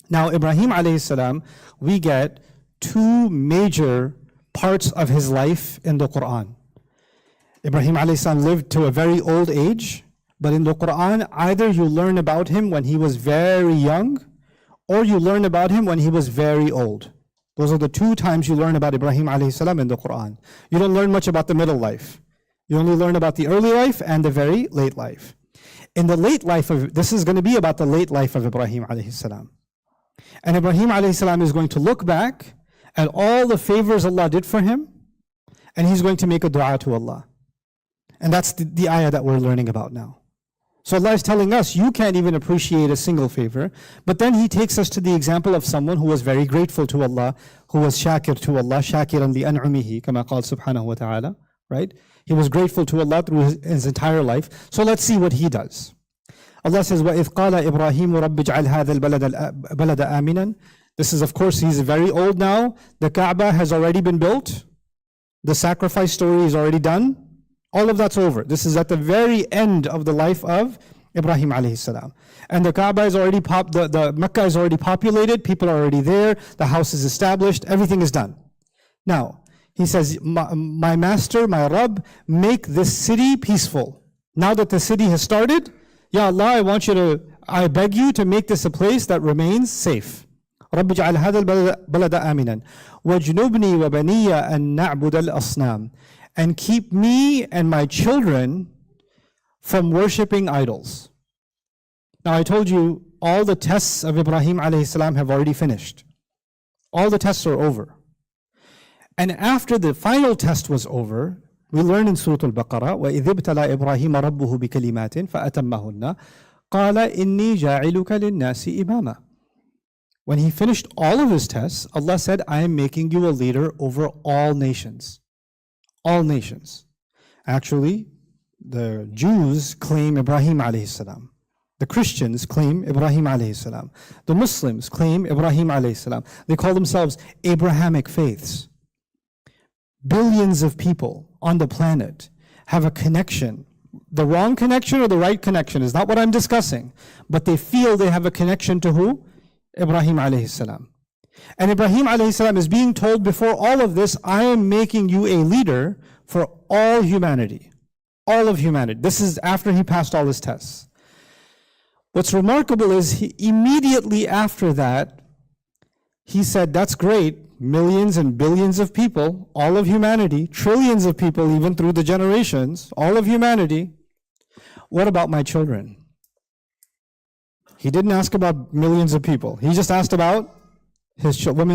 Now, Ibrahim alayhi salam, we get two major parts of his life in the Quran. Ibrahim alayhi salam lived to a very old age, but in the Quran, either you learn about him when he was very young, or you learn about him when he was very old. Those are the two times you learn about Ibrahim alayhi salam in the Quran. You don't learn much about the middle life. You only learn about the early life and the very late life. In the late life of, this is going to be about the late life of Ibrahim alayhi salam. And Ibrahim alayhi salam is going to look back at all the favors Allah did for him, and he's going to make a dua to Allah. And that's the ayah that we're learning about now. So Allah is telling us, you can't even appreciate a single favor, but then He takes us to the example of someone who was very grateful to Allah, who was shakir to Allah, shakiran li an'umihi, kama qala subhanahu wa ta'ala, right? He was grateful to Allah through his entire life. So let's see what he does. Allah says, وَإِذْ قَالَ إِبْرَاهِيمُ رَبِّ اجْعَلْ هَذَا الْبَلَدَ آمِنًا. This is, of course, he's very old now. The Kaaba has already been built. The sacrifice story is already done. All of that's over. This is at the very end of the life of Ibrahim alayhi salam. And the Kaaba is already the Mecca is already populated, people are already there, the house is established, everything is done. Now, he says, my master, my Rabb, make this city peaceful. Now that the city has started, Ya Allah, I beg you to make this a place that remains safe. رَبِّ اجْعَلْ هَذَا الْبَلَدَ آمِنًا وَاجْنُبْنِي وَبَنِيَّ أَن نَعْبُدَ الْأَصْنَامِ. And keep me and my children from worshipping idols. Now I told you all the tests of Ibrahim alayhi salam have already finished. All the tests are over. And after the final test was over, we learn in Surah Al-Baqarah, وَإِذِ ابْتَلَى إِبْرَاهِيمَ رَبُّهُ بِكَلِمَاتٍ فَأَتَمَّهُنَّ قَالَ إِنِّي جَاعِلُكَ لِلنَّاسِ إِمَامًا. When he finished all of his tests, Allah said, I am making you a leader over all nations. All nations. Actually, the Jews claim Ibrahim alayhi salam. The Christians claim Ibrahim alayhi salam. The Muslims claim Ibrahim alayhi salam. They call themselves Abrahamic faiths. Billions of people on the planet have a connection. The wrong connection or the right connection is not what I'm discussing, but they feel they have a connection to who? Ibrahim alayhi salam. And Ibrahim alayhi salam is being told before all of this, I am making you a leader for all humanity. All of humanity. This is after he passed all his tests. What's remarkable is immediately after that, he said, that's great, millions and billions of people, all of humanity, trillions of people even through the generations, all of humanity. What about my children? He didn't ask about millions of people. He just asked about his children.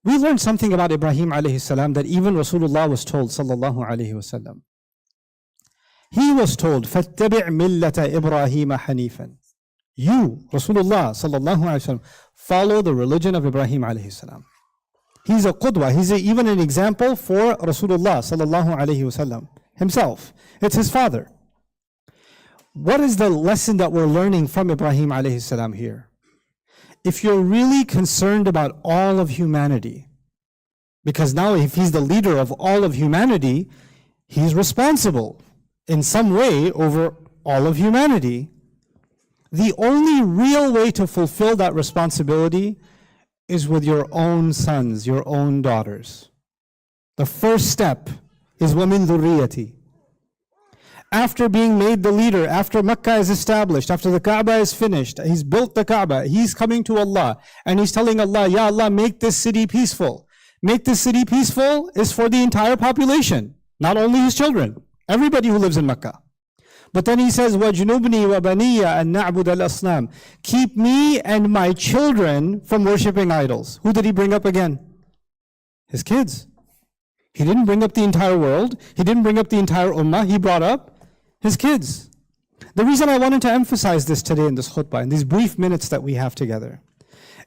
We learned something about Ibrahim alayhi salam that even Rasulullah was told, sallallahu alayhi wasallam. He was told, فَاتَّبِعْ مِلَّةَ إِبْرَاهِيمَ حَنِيفًا. You, Rasulullah sallallahu alayhi wasallam, follow the religion of Ibrahim alayhi salam. He's a qudwa. He's even an example for Rasulullah sallallahu alayhi wasallam himself. It's his father. What is the lesson that we're learning from Ibrahim alayhi salam here? If you're really concerned about all of humanity, because now if he's the leader of all of humanity, he's responsible in some way over all of humanity. The only real way to fulfill that responsibility is with your own sons, your own daughters. The first step is وَمِن ذُرِّيَّتِي. After being made the leader, after Mecca is established, after the Kaaba is finished, he's built the Kaaba, he's coming to Allah, and he's telling Allah, Ya Allah, make this city peaceful. Make this city peaceful is for the entire population, not only his children, everybody who lives in Mecca. But then he says, وَجْنُبْنِي وَبَنِيَّ أَن نَعْبُدَ الْأَصْنَامِ. Keep me and my children from worshipping idols. Who did he bring up again? His kids. He didn't bring up the entire world. He didn't bring up the entire ummah. He brought up his kids. The reason I wanted to emphasize this today in this khutbah, in these brief minutes that we have together,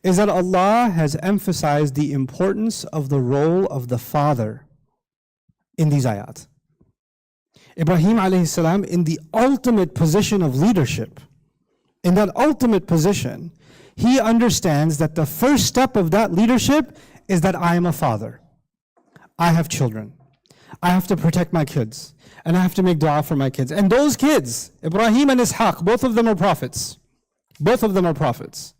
is that Allah has emphasized the importance of the role of the father in these ayat. Ibrahim alayhi salam, in the ultimate position of leadership, in that ultimate position, he understands that the first step of that leadership is that I am a father. I have children. I have to protect my kids. And I have to make dua for my kids. And those kids, Ibrahim and Ishaq, both of them are prophets. Both of them are prophets.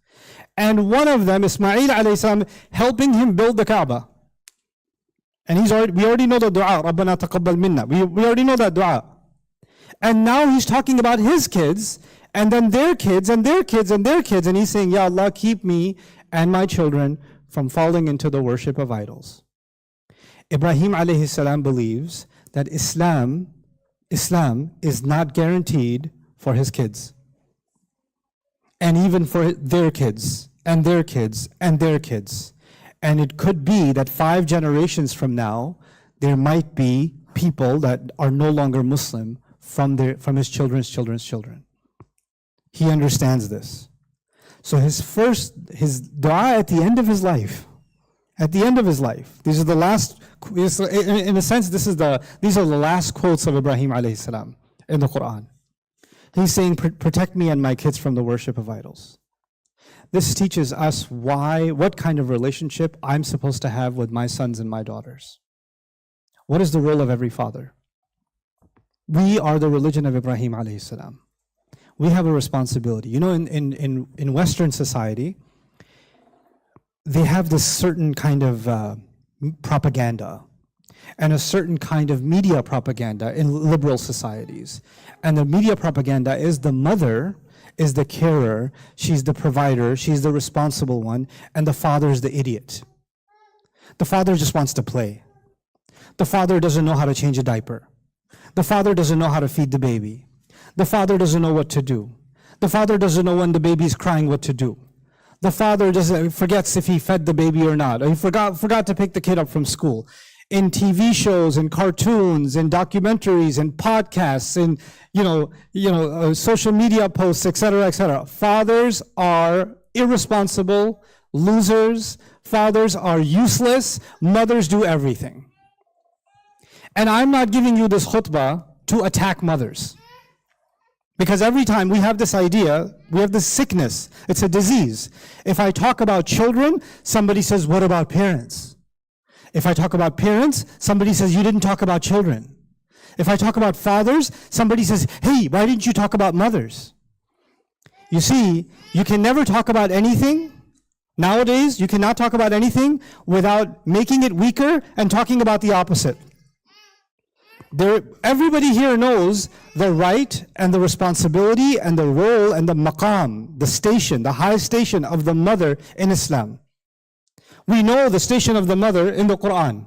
And one of them, Ismail alayhi salam, helping him build the Kaaba. And we already know the dua, Rabbana taqabbal minna. We already know that dua. And now he's talking about his kids, and then their kids, and their kids, and their kids. And he's saying, Ya Allah, keep me and my children from falling into the worship of idols. Ibrahim alayhi salam believes that Islam is not guaranteed for his kids. And even for their kids, and their kids, and their kids. And it could be that 5 generations from now, there might be people that are no longer Muslim from his children's children's children. He understands this. So his dua at the end of his life, these are the last, in a sense, these are the last quotes of Ibrahim alayhi salam in the Quran. He's saying, protect me and my kids from the worship of idols. This teaches us what kind of relationship I'm supposed to have with my sons and my daughters. What is the role of every father? We are the religion of Ibrahim alayhi salam. We have a responsibility. You know, in Western society, they have this certain kind of propaganda and a certain kind of media propaganda in liberal societies. And the media propaganda is the mother is the carer, she's the provider, she's the responsible one, and the father is the idiot. The father just wants to play. The father doesn't know how to change a diaper. The father doesn't know how to feed the baby. The father doesn't know what to do. The father doesn't know when the baby's crying what to do. The father forgets if he fed the baby or not. Or he forgot to pick the kid up from school. In TV shows, in cartoons, in documentaries, in podcasts, in social media posts, etc., etc. Fathers are irresponsible, losers. Fathers are useless. Mothers do everything. And I'm not giving you this khutbah to attack mothers. Because every time we have this idea, we have this sickness, it's a disease. If I talk about children, somebody says, what about parents? If I talk about parents, somebody says, you didn't talk about children. If I talk about fathers, somebody says, hey, why didn't you talk about mothers? You see, you can never talk about anything. Nowadays, you cannot talk about anything without making it weaker and talking about the opposite. Everybody here knows the right and the responsibility and the role and the maqam, the station, the high station of the mother in Islam. We know the station of the mother in the Quran.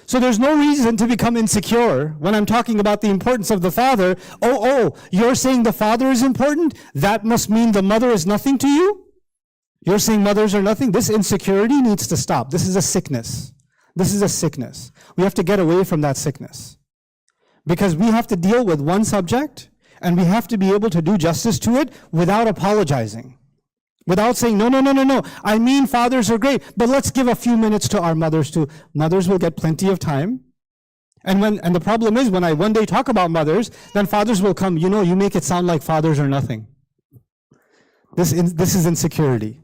So there's no reason to become insecure when I'm talking about the importance of the father. Oh, you're saying the father is important? That must mean the mother is nothing to you? You're saying mothers are nothing? This insecurity needs to stop. This is a sickness. This is a sickness. We have to get away from that sickness. Because we have to deal with one subject, and we have to be able to do justice to it without apologizing. Without saying, no. I mean, fathers are great, but let's give a few minutes to our mothers too. Mothers will get plenty of time. And the problem is, when I one day talk about mothers, then fathers will come, you make it sound like fathers are nothing. This is insecurity.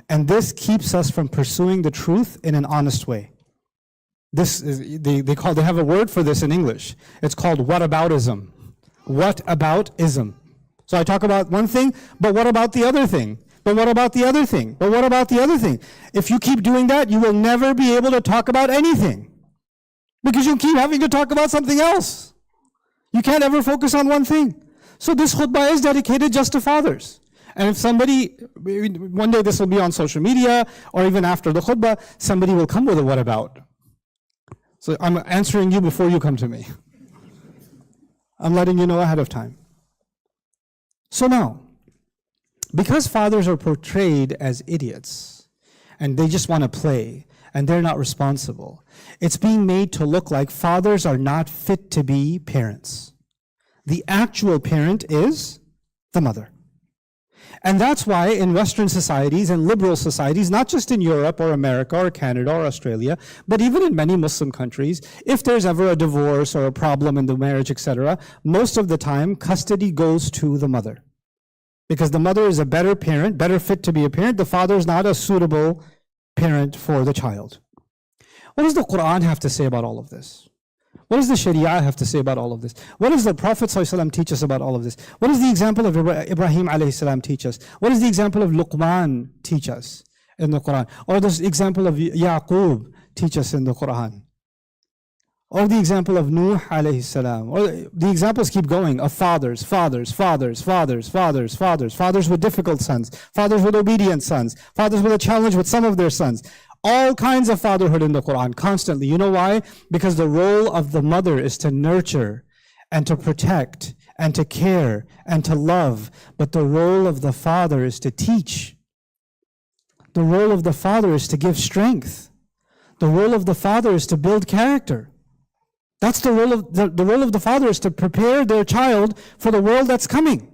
And this keeps us from pursuing the truth in an honest way. They have a word for this in English. It's called whataboutism. Whataboutism. So I talk about one thing, but what about the other thing? But what about the other thing? But what about the other thing? If you keep doing that, you will never be able to talk about anything. Because you keep having to talk about something else. You can't ever focus on one thing. So this khutbah is dedicated just to fathers. And if somebody, one day this will be on social media, or even after the khutbah, somebody will come with a what about. So I'm answering you before you come to me. I'm letting you know ahead of time. So now, because fathers are portrayed as idiots, and they just want to play, and they're not responsible, it's being made to look like fathers are not fit to be parents. The actual parent is the mother. And that's why in Western societies and liberal societies, not just in Europe or America or Canada or Australia, but even in many Muslim countries, if there's ever a divorce or a problem in the marriage, etc., most of the time custody goes to the mother. Because the mother is a better parent, better fit to be a parent. The father is not a suitable parent for the child. What does the Quran have to say about all of this? What does the Sharia have to say about all of this? What does the Prophet ﷺ teach us about all of this? What does the example of Ibrahim alayhi salam teach us? What does the example of Luqman teach us in the Quran? Or does the example of Yaqub teach us in the Quran? Or the example of Nuh alayhi salam? Or the examples keep going of fathers with difficult sons, fathers with obedient sons, fathers with a challenge with some of their sons. All kinds of fatherhood in the Quran, constantly. You know why? Because the role of the mother is to nurture and to protect and to care and to love. But the role of the father is to teach. The role of the father is to give strength. The role of the father is to build character. That's the role of the role of the father, is to prepare their child for the world that's coming.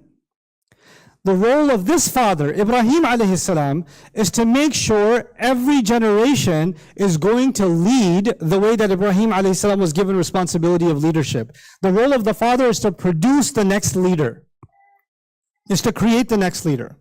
The role of this father, Ibrahim alayhi salam, is to make sure every generation is going to lead the way that Ibrahim alayhi salam was given responsibility of leadership. The role of the father is to produce the next leader, is to create the next leader.